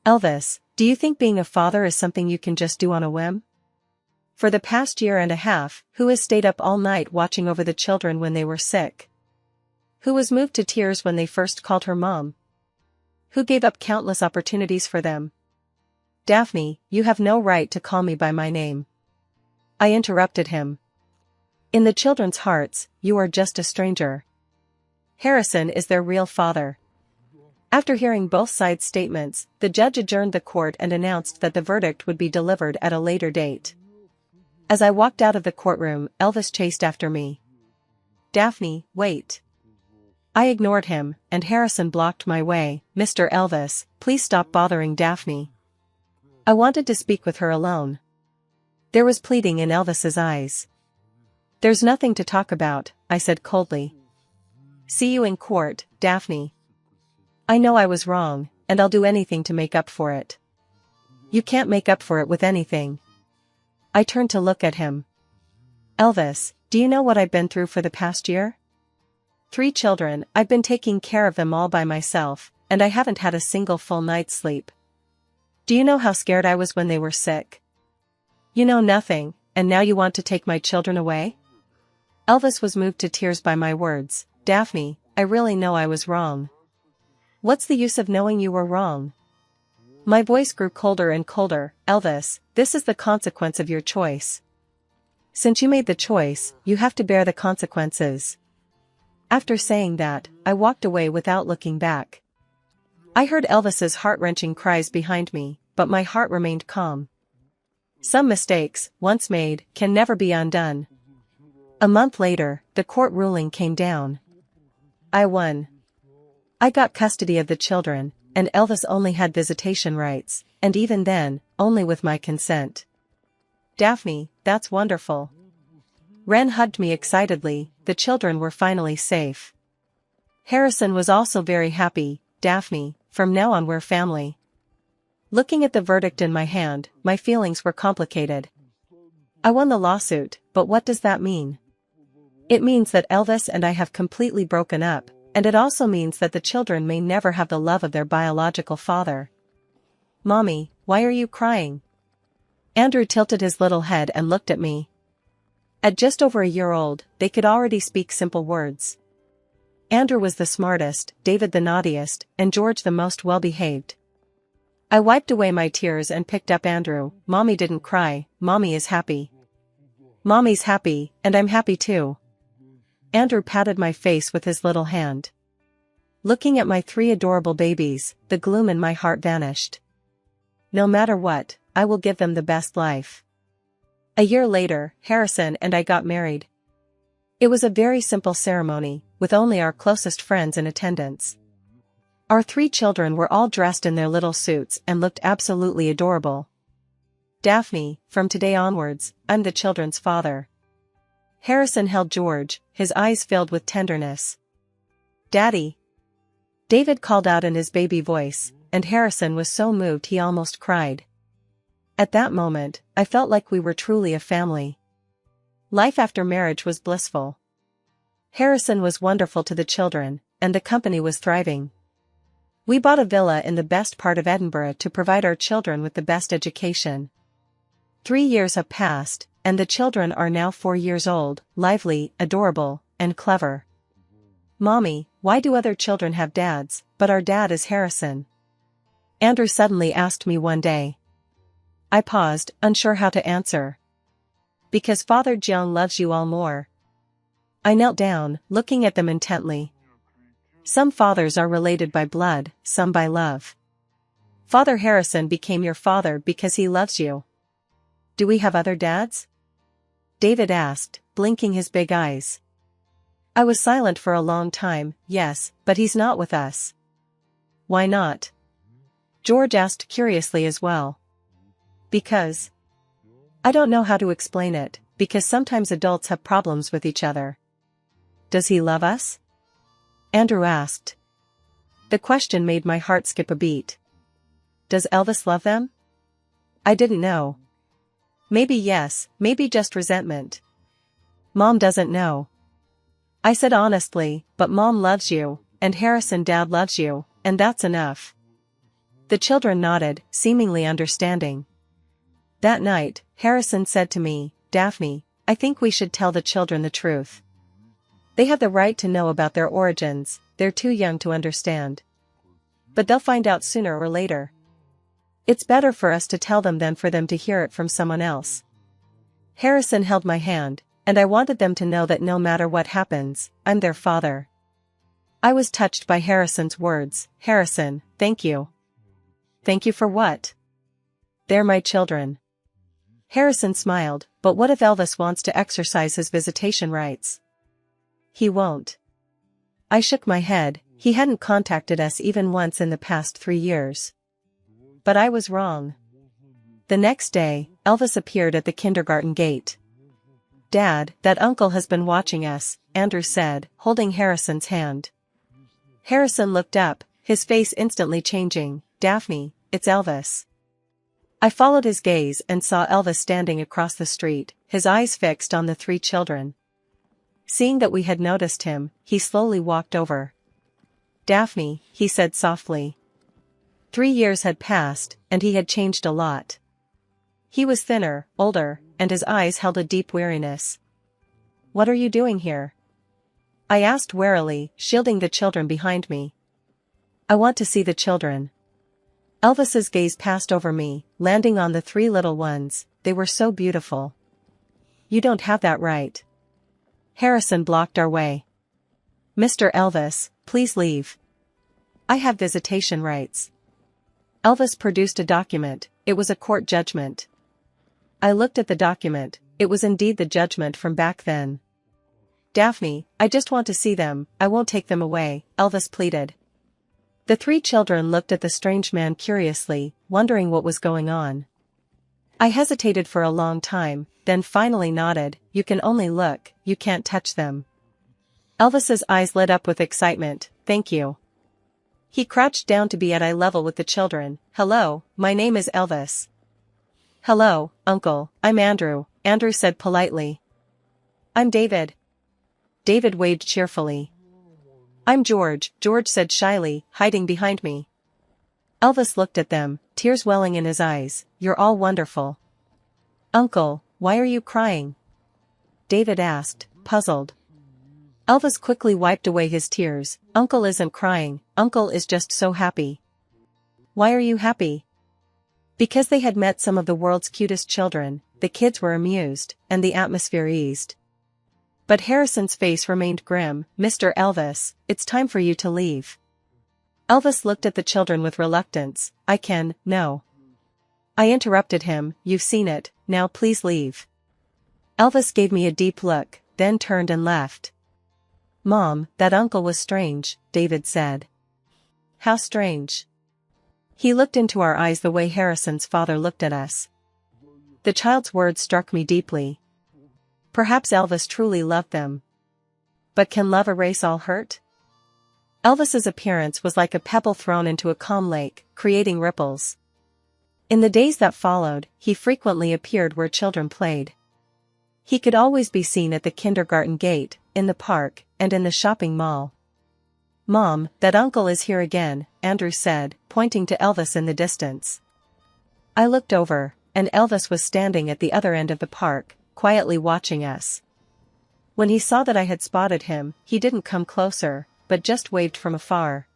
Elvis, do you think being a father is something you can just do on a whim? For the past year and a half, who has stayed up all night watching over the children when they were sick? Who was moved to tears when they first called her mom? Who gave up countless opportunities for them? Daphne, you have no right to call me by my name. I interrupted him. In the children's hearts, you are just a stranger. Harrison is their real father. After hearing both sides' statements, the judge adjourned the court and announced that the verdict would be delivered at a later date. As I walked out of the courtroom, Elvis chased after me. Daphne, wait. I ignored him, and Harrison blocked my way. Mr. Elvis, please stop bothering Daphne. I wanted to speak with her alone. There was pleading in Elvis's eyes. There's nothing to talk about, I said coldly. See you in court, Daphne. I know I was wrong, and I'll do anything to make up for it. You can't make up for it with anything. I turned to look at him. Elvis, do you know what I've been through for the past year? 3 children, I've been taking care of them all by myself, and I haven't had a single full night's sleep. Do you know how scared I was when they were sick? You know nothing, and now you want to take my children away? Elvis was moved to tears by my words. Daphne, I really know I was wrong. What's the use of knowing you were wrong? My voice grew colder and colder. Elvis, this is the consequence of your choice. Since you made the choice, you have to bear the consequences. After saying that, I walked away without looking back. I heard Elvis's heart-wrenching cries behind me, but my heart remained calm. Some mistakes, once made, can never be undone. A month later, the court ruling came down. I won. I got custody of the children, and Elvis only had visitation rights, and even then, only with my consent. Daphne, that's wonderful. Ren hugged me excitedly, the children were finally safe. Harrison was also very happy. Daphne, from now on we're family. Looking at the verdict in my hand, my feelings were complicated. I won the lawsuit, but what does that mean? It means that Elvis and I have completely broken up, and it also means that the children may never have the love of their biological father. Mommy, why are you crying? Andrew tilted his little head and looked at me. At just over a year old, they could already speak simple words. Andrew was the smartest, David the naughtiest, and George the most well-behaved. I wiped away my tears and picked up Andrew. Mommy didn't cry, Mommy is happy. Mommy's happy, and I'm happy too. Andrew patted my face with his little hand. Looking at my 3 adorable babies, the gloom in my heart vanished. No matter what, I will give them the best life. A year later, Harrison and I got married. It was a very simple ceremony, with only our closest friends in attendance. Our 3 children were all dressed in their little suits and looked absolutely adorable. Daphne, from today onwards, I'm the children's father. Harrison held George, his eyes filled with tenderness. Daddy! David called out in his baby voice, and Harrison was so moved he almost cried. At that moment, I felt like we were truly a family. Life after marriage was blissful. Harrison was wonderful to the children, and the company was thriving. We bought a villa in the best part of Edinburgh to provide our children with the best education. 3 years have passed, and the children are now 4 years old, lively, adorable, and clever. Mommy, why do other children have dads, but our dad is Harrison? Andrew suddenly asked me one day. I paused, unsure how to answer. Because Father John loves you all more. I knelt down, looking at them intently. Some fathers are related by blood, some by love. Father Harrison became your father because he loves you. Do we have other dads? David asked, blinking his big eyes. I was silent for a long time. Yes, but he's not with us. Why not? George asked curiously as well. Because. I don't know how to explain it, because sometimes adults have problems with each other. Does he love us? Andrew asked. The question made my heart skip a beat. Does Elvis love them? I didn't know. Maybe yes, maybe just resentment. Mom doesn't know. I said honestly, but Mom loves you, and Harrison Dad loves you, and that's enough. The children nodded, seemingly understanding. That night, Harrison said to me, Daphne, I think we should tell the children the truth. They have the right to know about their origins, they're too young to understand. But they'll find out sooner or later. It's better for us to tell them than for them to hear it from someone else. Harrison held my hand, and I wanted them to know that no matter what happens, I'm their father. I was touched by Harrison's words. Harrison, thank you. Thank you for what? They're my children. Harrison smiled, but what if Elvis wants to exercise his visitation rights? He won't. I shook my head, he hadn't contacted us even once in the past 3 years. But I was wrong. The next day, Elvis appeared at the kindergarten gate. Dad, that uncle has been watching us, Andrew said, holding Harrison's hand. Harrison looked up, his face instantly changing. Daphne, it's Elvis. I followed his gaze and saw Elvis standing across the street, his eyes fixed on the 3 children. Seeing that we had noticed him, he slowly walked over. Daphne, he said softly. 3 years had passed, and he had changed a lot. He was thinner, older, and his eyes held a deep weariness. What are you doing here? I asked warily, shielding the children behind me. I want to see the children. Elvis's gaze passed over me, landing on the 3 little ones. They were so beautiful. You don't have that right. Harrison blocked our way. Mr. Elvis, please leave. I have visitation rights. Elvis produced a document. It was a court judgment. I looked at the document. It was indeed the judgment from back then. Daphne, I just want to see them, I won't take them away, Elvis pleaded. The three children looked at the strange man curiously, wondering what was going on. I hesitated for a long time, then finally nodded. You can only look, you can't touch them. Elvis's eyes lit up with excitement. Thank you. He crouched down to be at eye level with the children. Hello, my name is Elvis. Hello, Uncle, I'm Andrew, Andrew said politely. I'm David. David waved cheerfully. I'm George, George said shyly, hiding behind me. Elvis looked at them, tears welling in his eyes. You're all wonderful. Uncle, why are you crying? David asked, puzzled. Elvis quickly wiped away his tears. Uncle isn't crying, Uncle is just so happy. Why are you happy? Because they had met some of the world's cutest children, the kids were amused, and the atmosphere eased. But Harrison's face remained grim. Mr. Elvis, it's time for you to leave. Elvis looked at the children with reluctance. No. I interrupted him, you've seen it, now please leave. Elvis gave me a deep look, then turned and left. Mom, that uncle was strange, David said. How strange? He looked into our eyes the way Harrison's father looked at us. The child's words struck me deeply. Perhaps Elvis truly loved them. But can love erase all hurt? Elvis's appearance was like a pebble thrown into a calm lake, creating ripples. In the days that followed, he frequently appeared where children played. He could always be seen at the kindergarten gate, in the park, and in the shopping mall. Mom, that uncle is here again, Andrew said, pointing to Elvis in the distance. I looked over, and Elvis was standing at the other end of the park, quietly watching us. When he saw that I had spotted him, he didn't come closer, but just waved from afar.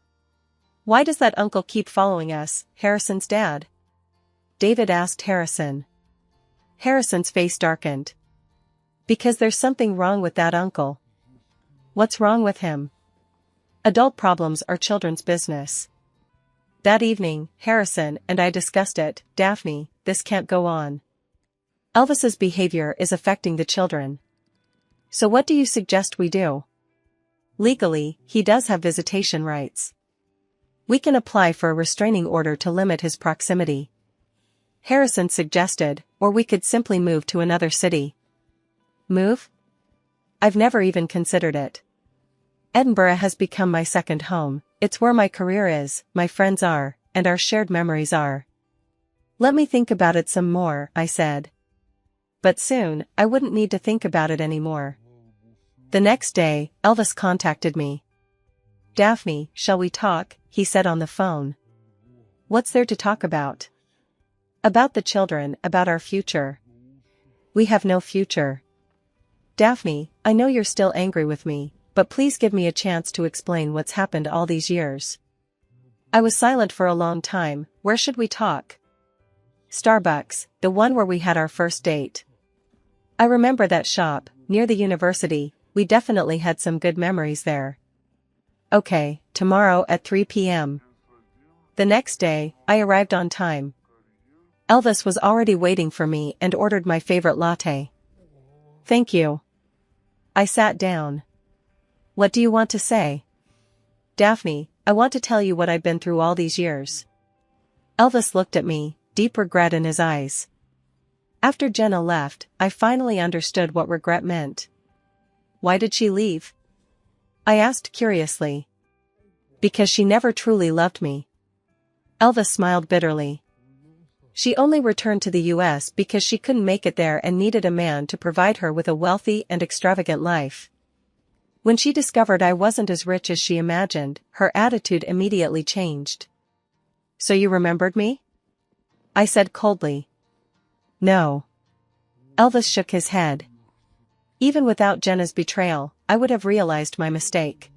Why does that uncle keep following us, Harrison's dad? David asked Harrison. Harrison's face darkened. Because there's something wrong with that uncle. What's wrong with him? Adult problems are children's business. That evening, Harrison and I discussed it. Daphne, this can't go on. Elvis's behavior is affecting the children. So what do you suggest we do? Legally, he does have visitation rights. We can apply for a restraining order to limit his proximity. Harrison suggested, or we could simply move to another city. Move? I've never even considered it. Edinburgh has become my second home. It's where my career is, my friends are, and our shared memories are. Let me think about it some more, I said. But soon, I wouldn't need to think about it anymore. The next day, Elvis contacted me. Daphne, shall we talk? He said on the phone. What's there to talk about? About the children, about our future. We have no future. Daphne, I know you're still angry with me, but please give me a chance to explain what's happened all these years. I was silent for a long time. Where should we talk? Starbucks, the one where we had our first date. I remember that shop, near the university. We definitely had some good memories there. Okay, tomorrow at 3 p.m. The next day, I arrived on time. Elvis was already waiting for me and ordered my favorite latte. Thank you. I sat down. What do you want to say? Daphne, I want to tell you what I've been through all these years. Elvis looked at me, deep regret in his eyes. After Jenna left, I finally understood what regret meant. Why did she leave? I asked curiously. Because she never truly loved me. Elvis smiled bitterly. She only returned to the US because she couldn't make it there and needed a man to provide her with a wealthy and extravagant life. When she discovered I wasn't as rich as she imagined, her attitude immediately changed. So you remembered me? I said coldly. No. Elvis shook his head. Even without Jenna's betrayal, I would have realized my mistake.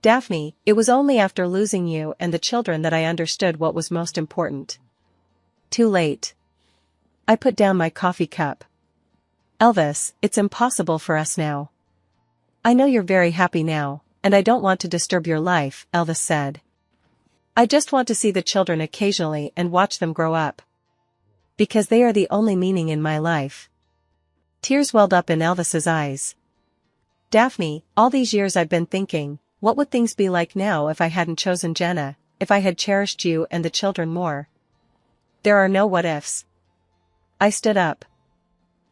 Daphne, it was only after losing you and the children that I understood what was most important. Too late. I put down my coffee cup. Elvis, it's impossible for us now. I know you're very happy now, and I don't want to disturb your life, Elvis said. I just want to see the children occasionally and watch them grow up. Because they are the only meaning in my life. Tears welled up in Elvis's eyes. Daphne, all these years I've been thinking, what would things be like now if I hadn't chosen Jenna, if I had cherished you and the children more? There are no what ifs. I stood up.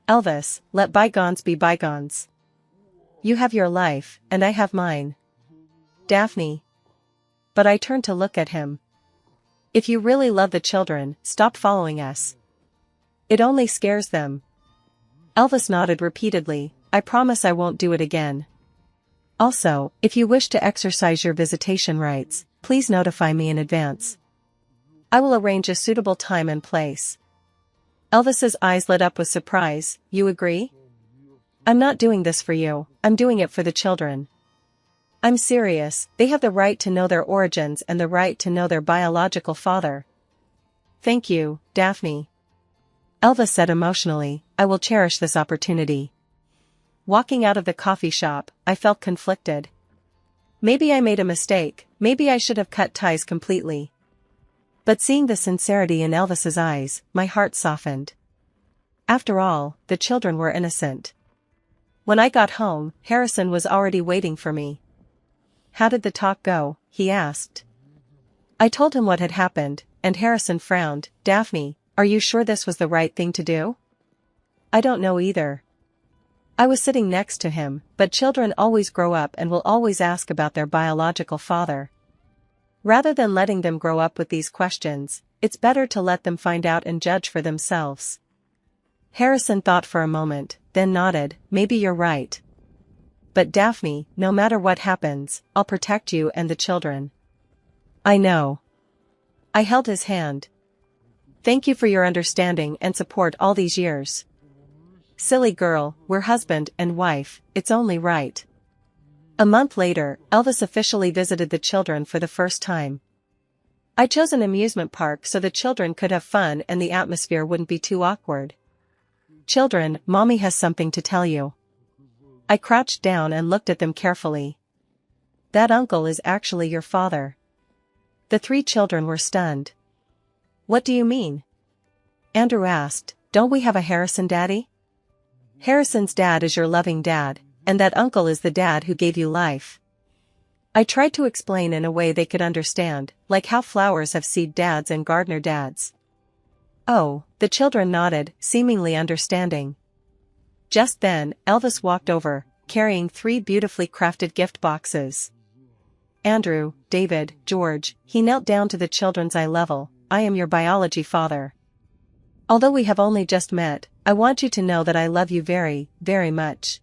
Elvis, let bygones be bygones. You have your life, and I have mine. Daphne. But I turned to look at him. If you really love the children, stop following us. It only scares them. Elvis nodded repeatedly. I promise I won't do it again. Also, if you wish to exercise your visitation rights, please notify me in advance. I will arrange a suitable time and place. Elvis's eyes lit up with surprise. You agree? I'm not doing this for you, I'm doing it for the children. I'm serious, they have the right to know their origins and the right to know their biological father. Thank you, Daphne. Elvis said emotionally, I will cherish this opportunity. Walking out of the coffee shop, I felt conflicted. Maybe I made a mistake, maybe I should have cut ties completely. But seeing the sincerity in Elvis's eyes, my heart softened. After all, the children were innocent. When I got home, Harrison was already waiting for me. How did the talk go? He asked. I told him what had happened, and Harrison frowned. Daphne, are you sure this was the right thing to do? I don't know either. I was sitting next to him, but children always grow up and will always ask about their biological father. Rather than letting them grow up with these questions, it's better to let them find out and judge for themselves. Harrison thought for a moment, then nodded, maybe you're right. But Daphne, no matter what happens, I'll protect you and the children. I know. I held his hand. Thank you for your understanding and support all these years. Silly girl, we're husband and wife, it's only right. A month later, Elvis officially visited the children for the first time. I chose an amusement park so the children could have fun and the atmosphere wouldn't be too awkward. Children, Mommy has something to tell you. I crouched down and looked at them carefully. That uncle is actually your father. The three children were stunned. What do you mean? Andrew asked, don't we have a Harrison daddy? Harrison's dad is your loving dad, and that uncle is the dad who gave you life. I tried to explain in a way they could understand, like how flowers have seed dads and gardener dads. Oh, the children nodded, seemingly understanding. Just then, Elvis walked over, carrying 3 beautifully crafted gift boxes. Andrew, David, George, he knelt down to the children's eye level. I am your biology father. Although we have only just met, I want you to know that I love you very, very much.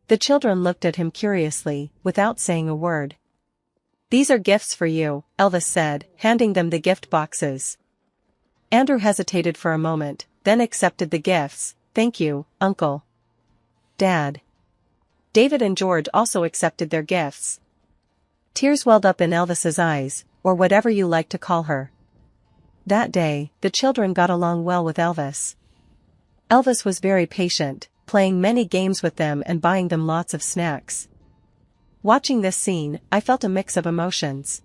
The children looked at him curiously, without saying a word. These are gifts for you, Elvis said, handing them the gift boxes. Andrew hesitated for a moment, then accepted the gifts. Thank you, Uncle. Dad. David and George also accepted their gifts. Tears welled up in Elvis's eyes, or whatever you like to call her. That day, the children got along well with Elvis. Elvis was very patient, playing many games with them and buying them lots of snacks. Watching this scene, I felt a mix of emotions.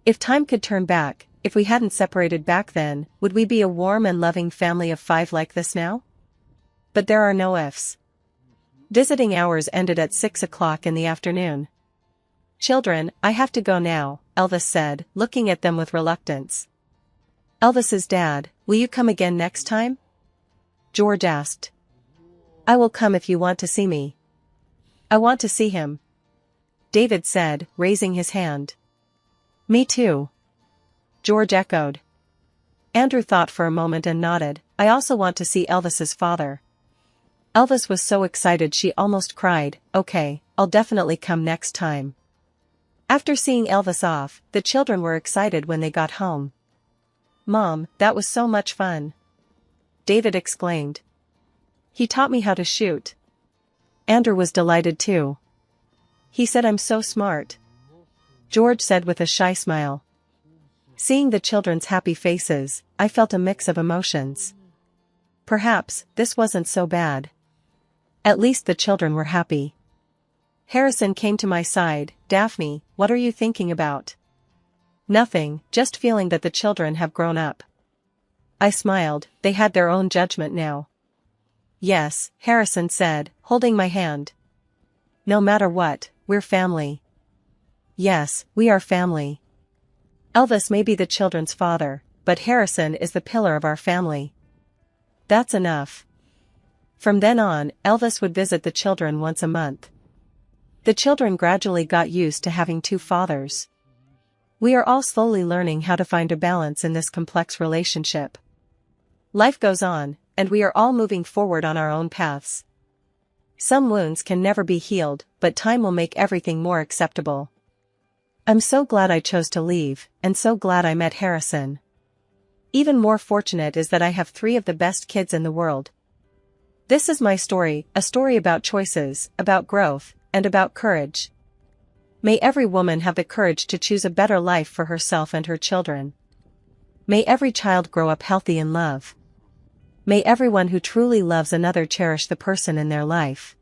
If time could turn back, if we hadn't separated back then, would we be a warm and loving family of 5 like this now? But there are no ifs. Visiting hours ended at 6 o'clock in the afternoon. Children, I have to go now, Elvis said, looking at them with reluctance. Elvis's dad, will you come again next time? George asked. I will come if you want to see me. I want to see him. David said, raising his hand. Me too. George echoed. Andrew thought for a moment and nodded. I also want to see Elvis's father. Elvis was so excited she almost cried. Okay, I'll definitely come next time. After seeing Elvis off, the children were excited when they got home. Mom, that was so much fun. David exclaimed. He taught me how to shoot. Andrew was delighted too. He said I'm so smart. George said with a shy smile. Seeing the children's happy faces, I felt a mix of emotions. Perhaps, this wasn't so bad. At least the children were happy. Harrison came to my side. Daphne, what are you thinking about? Nothing, just feeling that the children have grown up. I smiled, they had their own judgment now. Yes, Harrison said, holding my hand. No matter what, we're family. Yes, we are family. Elvis may be the children's father, but Harrison is the pillar of our family. That's enough. From then on, Elvis would visit the children once a month. The children gradually got used to having two fathers. We are all slowly learning how to find a balance in this complex relationship. Life goes on, and we are all moving forward on our own paths. Some wounds can never be healed, but time will make everything more acceptable. I'm so glad I chose to leave, and so glad I met Harrison. Even more fortunate is that I have 3 of the best kids in the world. This is my story, a story about choices, about growth, and about courage. May every woman have the courage to choose a better life for herself and her children. May every child grow up healthy in love. May everyone who truly loves another cherish the person in their life.